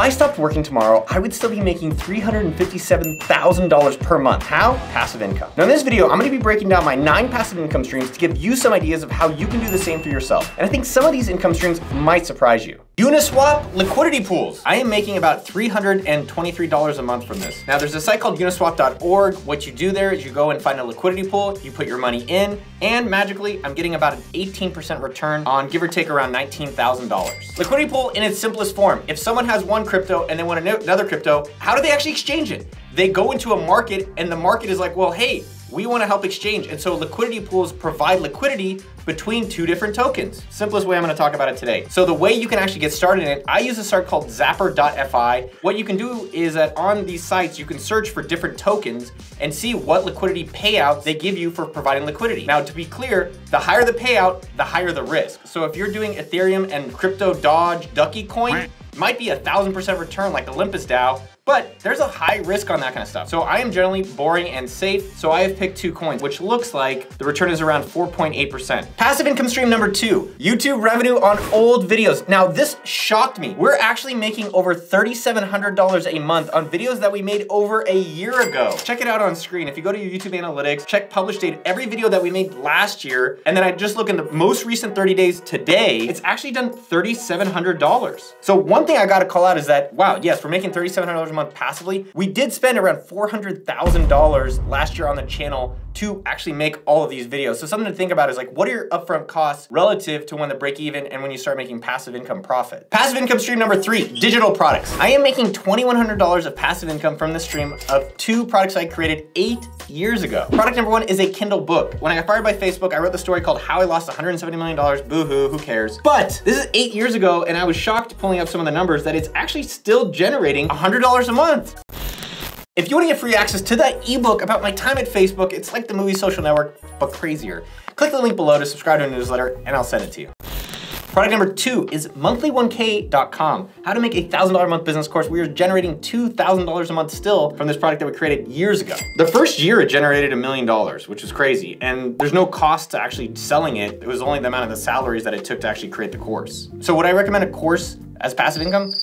I stopped working tomorrow, I would still be making $357,000 per month. How? Passive income. Now in this video, I'm gonna be breaking down my 9 passive income streams to give you some ideas of how you can do the same for yourself. And I think some of these income streams might surprise you. Uniswap liquidity pools. I am making about $323 a month from this. Now there's a site called uniswap.org. What you do there is you go and find a liquidity pool, you put your money in, and magically I'm getting about an 18% return on give or take around $19,000. Liquidity pool in its simplest form. If someone has one crypto and they want another crypto, how do they actually exchange it? They go into a market and the market is like, well, hey, we want to help exchange. And so liquidity pools provide liquidity between 2 different tokens. Simplest way I'm going to talk about it today. So the way you can actually get started in it, I use a site called zapper.fi. What you can do is that on these sites, you can search for different tokens and see what liquidity payout they give you for providing liquidity. Now, to be clear, the higher the payout, the higher the risk. So if you're doing Ethereum and crypto Doge Ducky coin, it might be 1,000% return like Olympus DAO, but there's a high risk on that kind of stuff. So I am generally boring and safe. So I have picked 2 coins, which looks like the return is around 4.8%. Passive income stream number 2, YouTube revenue on old videos. Now this shocked me. We're actually making over $3,700 a month on videos that we made over a year ago. Check it out on screen. If you go to your YouTube analytics, check publish date, every video that we made last year, and then I just look in the most recent 30 days today, it's actually done $3,700. So one thing I gotta call out is that, wow, yes, we're making $3,700 a month passively. We did spend around $400,000 last year on the channel to actually make all of these videos. So something to think about is like, what are your upfront costs relative to when the break even and when you start making passive income profit? Passive income stream number 3, digital products. I am making $2,100 of passive income from this stream of 2 products I created 8 years ago. Product number 1 is a Kindle book. When I got fired by Facebook, I wrote the story called How I Lost $170 Million, boo-hoo, who cares? But this is 8 years ago and I was shocked pulling up some of the numbers that it's actually still generating $100 a month. If you want to get free access to that ebook about my time at Facebook, it's like the movie Social Network, but crazier. Click the link below to subscribe to a newsletter and I'll send it to you. Product number 2 is monthly1k.com. How to make a $1,000 a month business course. We are generating $2,000 a month still from this product that we created years ago. The first year it generated $1 million, which is crazy. And there's no cost to actually selling it. It was only the amount of the salaries that it took to actually create the course. So would I recommend a course as passive income?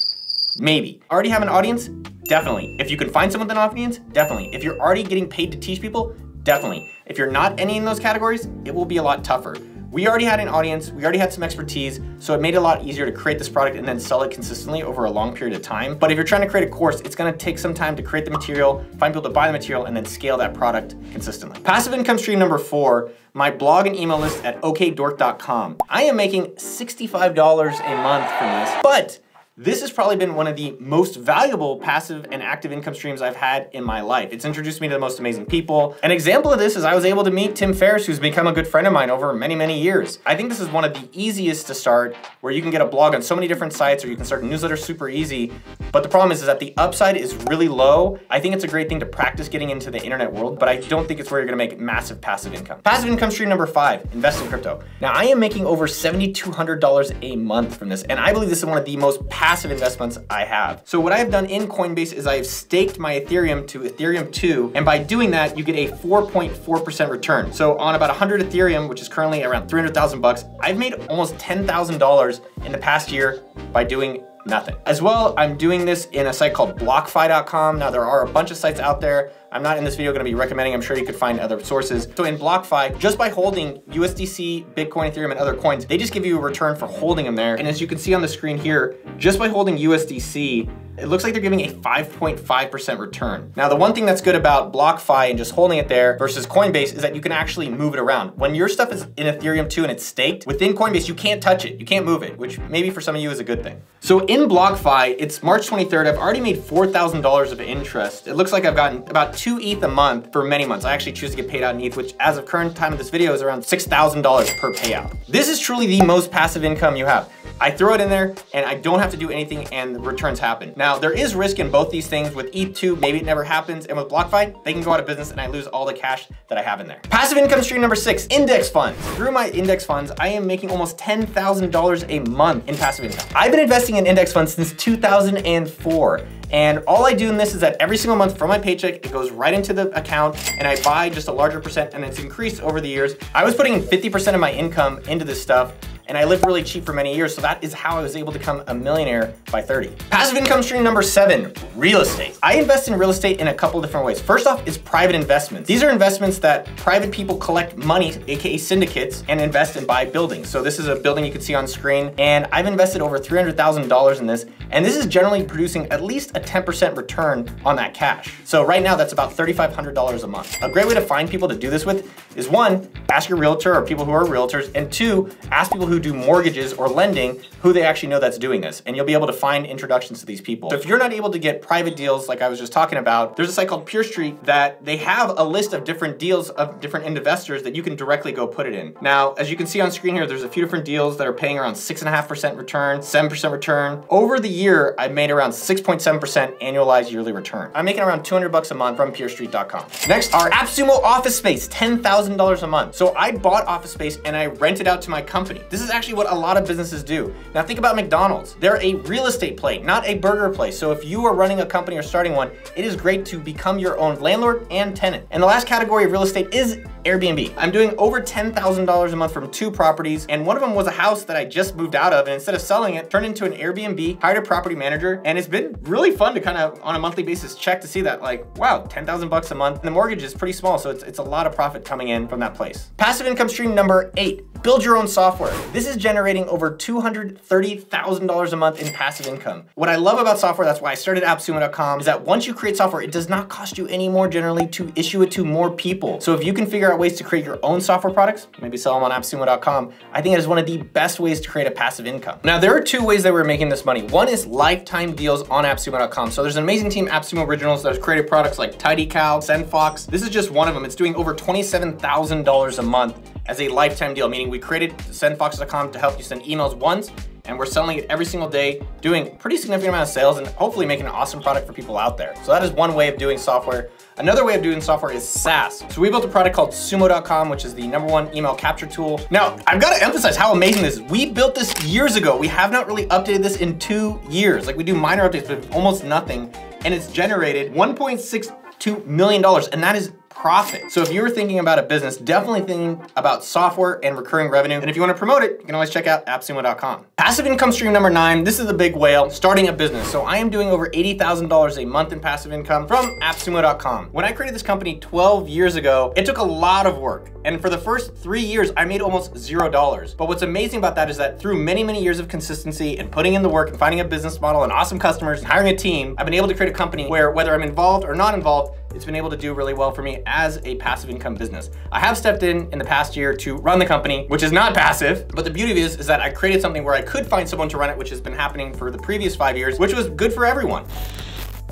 Maybe. Already have an audience? Definitely. If you can find someone with an audience, definitely. If you're already getting paid to teach people, definitely. If you're not any in those categories, it will be a lot tougher. We already had an audience, we already had some expertise, so it made it a lot easier to create this product and then sell it consistently over a long period of time. But if you're trying to create a course, it's gonna take some time to create the material, find people to buy the material, and then scale that product consistently. Passive income stream number 4, my blog and email list at okdork.com. I am making $65 a month from this, but this has probably been one of the most valuable passive and active income streams I've had in my life. It's introduced me to the most amazing people. An example of this is I was able to meet Tim Ferriss, who's become a good friend of mine over many, many years. I think this is one of the easiest to start, where you can get a blog on so many different sites, or you can start a newsletter super easy. But the problem is that the upside is really low. I think it's a great thing to practice getting into the internet world, but I don't think it's where you're gonna make massive passive income. Passive income stream number 5, invest in crypto. Now I am making over $7,200 a month from this, and I believe this is one of the most passive investments I have. So what I have done in Coinbase is I have staked my Ethereum to Ethereum 2, and by doing that, you get a 4.4% return. So on about 100 Ethereum, which is currently around 300,000 bucks, I've made almost $10,000 in the past year by doing nothing. As well, I'm doing this in a site called BlockFi.com. Now there are a bunch of sites out there. I'm not in this video gonna be recommending, I'm sure you could find other sources. So in BlockFi, just by holding USDC, Bitcoin, Ethereum, and other coins, they just give you a return for holding them there. And as you can see on the screen here, just by holding USDC, it looks like they're giving a 5.5% return. Now, the one thing that's good about BlockFi and just holding it there versus Coinbase is that you can actually move it around. When your stuff is in Ethereum 2 and it's staked, within Coinbase, you can't touch it, you can't move it, which maybe for some of you is a good thing. So in BlockFi, it's March 23rd, I've already made $4,000 of interest. It looks like I've gotten about 2 ETH a month for many months. I actually choose to get paid out in ETH, which as of current time of this video is around $6,000 per payout. This is truly the most passive income you have. I throw it in there and I don't have to do anything and the returns happen. Now, there is risk in both these things. With ETH2, maybe it never happens. And with BlockFi, they can go out of business and I lose all the cash that I have in there. Passive income stream number 6, index funds. Through my index funds, I am making almost $10,000 a month in passive income. I've been investing in index funds since 2004. And all I do in this is that every single month from my paycheck, it goes right into the account and I buy just a larger percent and it's increased over the years. I was putting in 50% of my income into this stuff. and I lived really cheap for many years, so that is how I was able to become a millionaire by 30. Passive income stream number 7, real estate. I invest in real estate in a couple different ways. First off is private investments. These are investments that private people collect money, aka syndicates, and invest and buy buildings. So this is a building you can see on screen, and I've invested over $300,000 in this, and this is generally producing at least a 10% return on that cash. So right now that's about $3,500 a month. A great way to find people to do this with is 1, ask your realtor or people who are realtors, and 2, ask people who do mortgages or lending who they actually know that's doing this, and you'll be able to find introductions to these people. So if you're not able to get private deals like I was just talking about, there's a site called Pure Street that they have a list of different deals of different investors that you can directly go put it in. Now, as you can see on screen here, there's a few different deals that are paying around 6.5% return, 7% return. Over the year, I've made around 6.7% annualized yearly return. I'm making around $200 a month from purestreet.com. Next are AppSumo office space, $10,000 a month. So I bought office space and I rent it out to my company. This is actually what a lot of businesses do. Now think about McDonald's. They're a real estate play, not a burger place. So if you are running a company or starting one, it is great to become your own landlord and tenant. And the last category of real estate is Airbnb. I'm doing over $10,000 a month from 2 properties, and one of them was a house that I just moved out of, and instead of selling it, turned into an Airbnb, hired a property manager, and it's been really fun to kind of on a monthly basis check to see that, like, wow, 10,000 bucks a month. And the mortgage is pretty small, so it's a lot of profit coming in from that place. Passive income stream number 8, build your own software. This is generating over $230,000 a month in passive income. What I love about software, that's why I started appsumo.com, is that once you create software, it does not cost you any more generally to issue it to more people. So if you can figure out ways to create your own software products, maybe sell them on appsumo.com, I think it is one of the best ways to create a passive income. Now, there are 2 ways that we're making this money. One is lifetime deals on appsumo.com. So there's an amazing team, AppSumo Originals, that has created products like Tidy Cow, SendFox. This is just one of them. It's doing over $27,000 a month as a lifetime deal, meaning we created sendfox.com to help you send emails once, and we're selling it every single day, doing pretty significant amount of sales and hopefully making an awesome product for people out there. So that is one way of doing software. Another way of doing software is SaaS. So we built a product called sumo.com, which is the #1 email capture tool. Now, I've got to emphasize how amazing this is. We built this years ago. We have not really updated this in 2 years. Like, we do minor updates, but almost nothing. And it's generated $1.62 million, and that is profit. So if you were thinking about a business, definitely thinking about software and recurring revenue. And if you want to promote it, you can always check out appsumo.com. Passive income stream number 9, this is the big whale, starting a business. So I am doing over $80,000 a month in passive income from appsumo.com. When I created this company 12 years ago, it took a lot of work. And for the first 3 years, I made almost $0. But what's amazing about that is that through many, many years of consistency and putting in the work and finding a business model and awesome customers and hiring a team, I've been able to create a company where whether I'm involved or not involved, it's been able to do really well for me as a passive income business. I have stepped in the past year to run the company, which is not passive, but the beauty of it is that I created something where I could find someone to run it, which has been happening for the previous 5 years, which was good for everyone.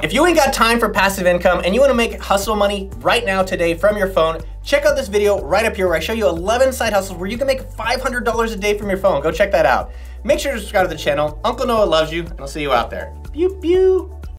If you ain't got time for passive income and you wanna make hustle money right now, today, from your phone, check out this video right up here where I show you 11 side hustles where you can make $500 a day from your phone. Go check that out. Make sure to subscribe to the channel. Uncle Noah loves you, and I'll see you out there. Pew, pew.